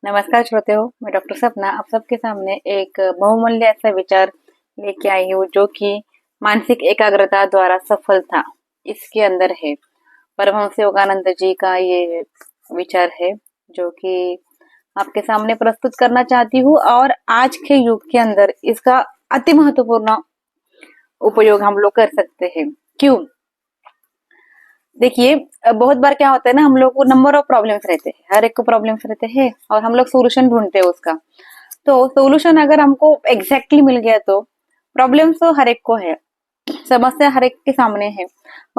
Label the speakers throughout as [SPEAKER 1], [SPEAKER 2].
[SPEAKER 1] नमस्कार श्रोते हो, मैं डॉक्टर सपना आप सबके सामने एक बहुमूल्य ऐसा विचार लेके आई हूँ जो कि मानसिक एकाग्रता द्वारा सफलता इसके अंदर है। परमहंस योगानंद जी का ये विचार है जो कि आपके सामने प्रस्तुत करना चाहती हूँ और आज के युग के अंदर इसका अति महत्वपूर्ण उपयोग हम लोग कर सकते हैं। क्यों? देखिए, बहुत बार क्या होता है ना, हम लोग को नंबर ऑफ प्रॉब्लम्स रहते हैं, हर एक को प्रॉब्लम्स रहते हैं और हम लोग सोल्यूशन ढूंढते हैं उसका। तो सोल्यूशन अगर हमको एग्जैक्टली मिल गया तो प्रॉब्लम्स तो हर एक को है, समस्या हर एक के सामने है।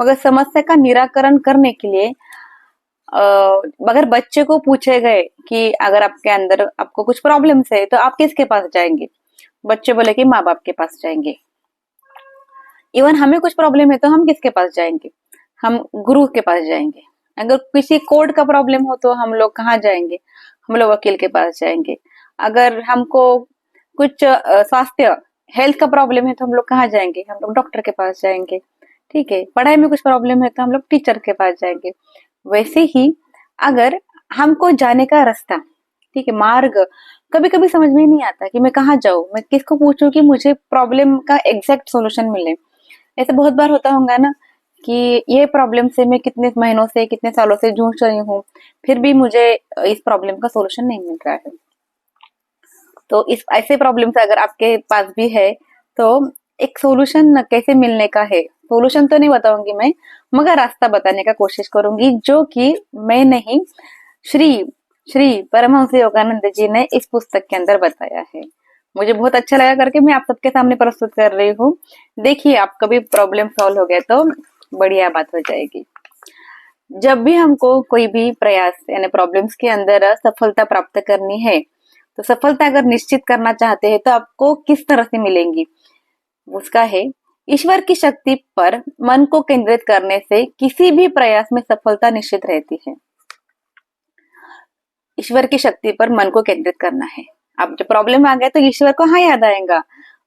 [SPEAKER 1] मगर समस्या का निराकरण करने के लिए अगर बच्चे को पूछे गए कि अगर आपके अंदर आपको कुछ प्रॉब्लम्स है तो आप किसके पास जाएंगे, बच्चे बोले कि माँ बाप के पास जाएंगे। इवन हमें कुछ प्रॉब्लम है तो हम किसके पास जाएंगे? हम गुरु के पास जाएंगे। अगर किसी कोर्ट का प्रॉब्लम हो तो हम लोग कहाँ जाएंगे? हम लोग वकील के पास जाएंगे। अगर हमको कुछ स्वास्थ्य हेल्थ का प्रॉब्लम है तो हम लोग कहाँ जाएंगे? हम लोग डॉक्टर के पास जाएंगे। ठीक है, पढ़ाई में कुछ प्रॉब्लम है तो हम लोग टीचर के पास जाएंगे। वैसे ही अगर हमको जाने का रास्ता, ठीक है, मार्ग कभी कभी समझ में नहीं आता कि मैं कहाँ जाऊं, मैं किसको पूछूं कि मुझे प्रॉब्लम का एग्जैक्ट सॉल्यूशन मिले। ऐसे बहुत बार होता होगा ना कि ये प्रॉब्लम से मैं कितने महीनों से कितने सालों से जूझ रही हूँ, फिर भी मुझे इस प्रॉब्लम का सॉल्यूशन नहीं मिल रहा है। तो इस ऐसे प्रॉब्लम्स अगर आपके पास भी है तो एक सॉल्यूशन कैसे मिलने का है, सॉल्यूशन तो नहीं बताऊंगी मैं, मगर रास्ता बताने का कोशिश करूंगी जो कि मैं नहीं, श्री श्री परमहंस योगानंद जी ने इस पुस्तक के अंदर बताया है। मुझे बहुत अच्छा लगा करके मैं आप सबके सामने प्रस्तुत कर रही हूँ। देखिए, आपका भी प्रॉब्लम सॉल्व हो गया तो बढ़िया बात हो जाएगी। जब भी हमको कोई भी प्रयास यानी प्रॉब्लम्स के अंदर सफलता प्राप्त करनी है तो सफलता अगर निश्चित करना चाहते हैं तो आपको किस तरह से मिलेंगी, उसका है ईश्वर की शक्ति पर मन को केंद्रित करने से किसी भी प्रयास में सफलता निश्चित रहती है। ईश्वर की शक्ति पर मन को केंद्रित करना है। अब जब प्रॉब्लम आ गया तो ईश्वर को हाँ याद आएगा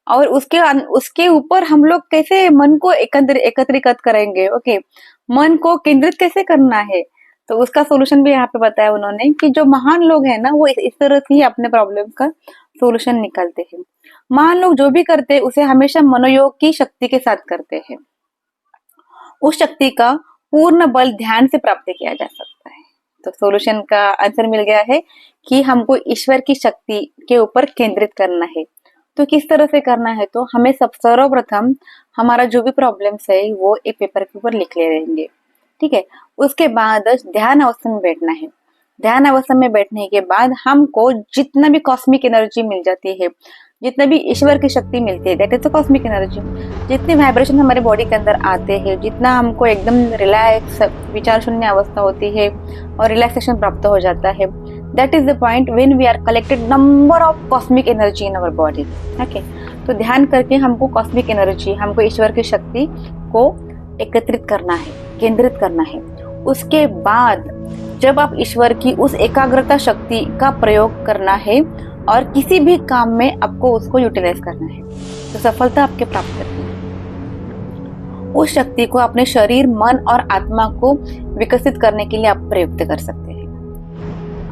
[SPEAKER 1] और उसके ऊपर हम लोग कैसे मन को एकत्रित करेंगे। ओके, मन को केंद्रित कैसे करना है तो उसका सोल्यूशन भी यहाँ पे बताया उन्होंने कि जो महान लोग हैं ना वो इस तरह से ही अपने प्रॉब्लम का सोल्यूशन निकालते हैं। महान लोग जो भी करते हैं उसे हमेशा मनोयोग की शक्ति के साथ करते हैं। उस शक्ति का पूर्ण बल ध्यान से प्राप्त किया जा सकता है। तो सॉल्यूशन का आंसर मिल गया है कि हमको ईश्वर की शक्ति के ऊपर केंद्रित करना है। तो किस तरह से करना है तो हमें सब सर्वप्रथम हमारा जो भी प्रॉब्लम्स है वो एक पेपर के ऊपर लिख ले रहेंगे। ठीक है, उसके बाद ध्यान अवस्था में बैठना है। ध्यान अवस्था में बैठने के बाद हमको जितना भी कॉस्मिक एनर्जी मिल जाती है, जितना भी ईश्वर की शक्ति मिलती है, that is the cosmic energy, जितने वाइब्रेशन हमारे बॉडी के अंदर आते हैं, जितना हमको एकदम रिलैक्स विचार शून्य अवस्था होती है और रिलैक्सेशन प्राप्त हो जाता है, that is the point when we are collected number of cosmic energy in our body. Okay, तो ध्यान करके हमको कॉस्मिक एनर्जी, हमको ईश्वर की शक्ति को एकत्रित करना है, केंद्रित करना है। उसके बाद जब आप ईश्वर की उस एकाग्रता शक्ति का प्रयोग करना है और किसी भी काम में आपको उसको यूटिलाइज करना है तो सफलता आपके प्राप्त करनी है। उस शक्ति को अपने शरीर, मन और आत्मा को विकसित करने के लिए आप प्रयुक्त कर सकते हैं।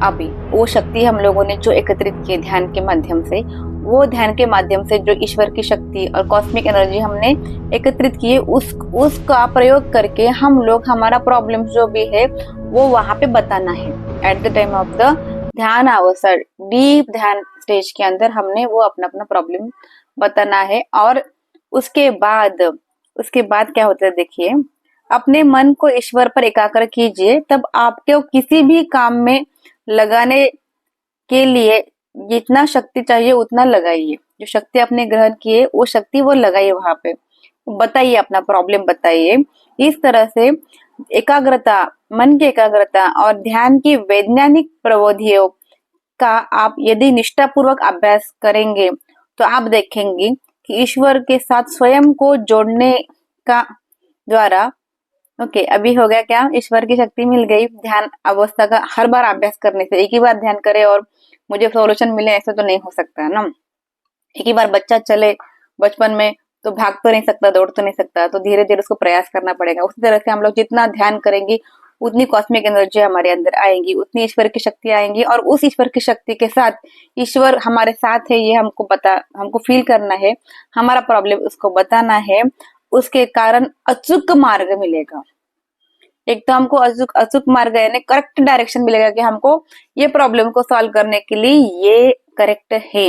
[SPEAKER 1] अभी वो शक्ति हम लोगों ने जो एकत्रित की ध्यान के माध्यम से, वो ध्यान के माध्यम से जो ईश्वर की शक्ति और कॉस्मिक एनर्जी हमने एकत्रित की है उसका प्रयोग करके हम लोग हमारा प्रॉब्लम जो भी है वो वहां पे बताना है। At the time of the ध्यान अवस्था, डीप ध्यान स्टेज के अंदर हमने वो अपना अपना प्रॉब्लम बताना है। और उसके बाद क्या होता है, देखिए, अपने मन को ईश्वर पर एकाग्र कीजिए, तब आपको किसी भी काम में लगाने के लिए जितना शक्ति चाहिए उतना लगाइए। जो शक्ति आपने ग्रहण की है वो शक्ति वो लगाइए वहां पे, बताइए अपना प्रॉब्लम बताइए। इस तरह से एकाग्रता, मन की एकाग्रता और ध्यान की वैज्ञानिक प्रविधियों का आप यदि निष्ठापूर्वक अभ्यास करेंगे तो आप देखेंगे कि ईश्वर के साथ स्वयं को जोड़ने का द्वारा, ओके, अभी हो गया क्या, ईश्वर की शक्ति मिल गई। ध्यान अवस्था का हर बार अभ्यास करने से, एक ही बार ध्यान करे और मुझे सॉल्यूशन मिले ऐसा तो नहीं हो सकता ना। एक ही बार बच्चा चले बचपन में तो भाग तो नहीं सकता, दौड़ तो नहीं सकता, तो धीरे धीरे उसको प्रयास करना पड़ेगा। उसी तरह से हम लोग जितना ध्यान करेंगे उतनी कॉस्मिक एनर्जी हमारे अंदर आएंगी, उतनी ईश्वर की शक्ति आएंगी, और उस ईश्वर की शक्ति के साथ ईश्वर हमारे साथ है ये हमको फील करना है, हमारा प्रॉब्लम उसको बताना है, उसके कारण अचूक मार्ग मिलेगा। एक तो हमको अचूक अचूक मार्ग यानी करेक्ट डायरेक्शन मिलेगा कि हमको ये प्रॉब्लम को सॉल्व करने के लिए ये करेक्ट है,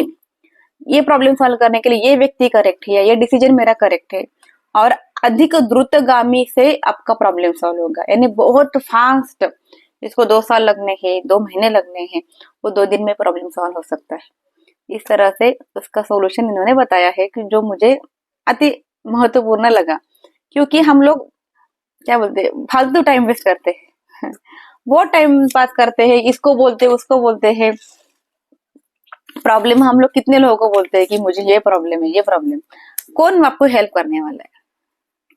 [SPEAKER 1] ये प्रॉब्लम सॉल्व करने के लिए ये व्यक्ति करेक्ट है, ये डिसीजन मेरा करेक्ट है, और अधिक द्रुतगामी से आपका प्रॉब्लम सॉल्व होगा। यानी बहुत फास्ट, जिसको 2 साल लगने हैं, 2 महीने लगने हैं, वो 2 दिन में प्रॉब्लम सॉल्व हो सकता है। इस तरह से उसका सोल्यूशन इन्होंने बताया है, कि जो मुझे अति महत्वपूर्ण लगा, क्योंकि हम लोग क्या बोलते हैं, फालतू टाइम वेस्ट करते हैं बहुत टाइम पास करते हैं, इसको बोलते हैं उसको बोलते हैं। प्रॉब्लम हम लोग कितने लोगों को बोलते हैं कि मुझे ये प्रॉब्लम है, ये प्रॉब्लम। कौन आपको हेल्प करने वाला है?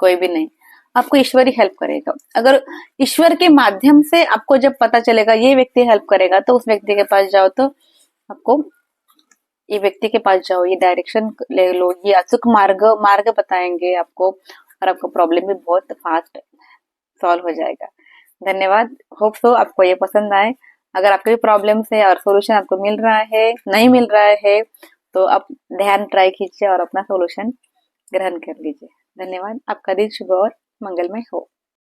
[SPEAKER 1] कोई भी नहीं। आपको ईश्वर ही हेल्प करेगा। अगर ईश्वर के माध्यम से आपको जब पता चलेगा ये व्यक्ति हेल्प करेगा, तो उस व्यक्ति के पास जाओ, तो आपको ये व्यक्ति के पास जाओ, ये डायरेक्शन ले लो, ये अचूक मार्ग मार्ग बताएंगे आपको, और आपका प्रॉब्लम भी बहुत फास्ट सॉल्व हो जाएगा। धन्यवाद। होप सो आपको ये पसंद आए। अगर आपके भी प्रॉब्लम्स है और सॉल्यूशन आपको मिल रहा है, नहीं मिल रहा है, तो आप ध्यान ट्राई कीजिए और अपना सॉल्यूशन ग्रहण कर लीजिए। धन्यवाद। आपका दिन शुभ और मंगलमय हो।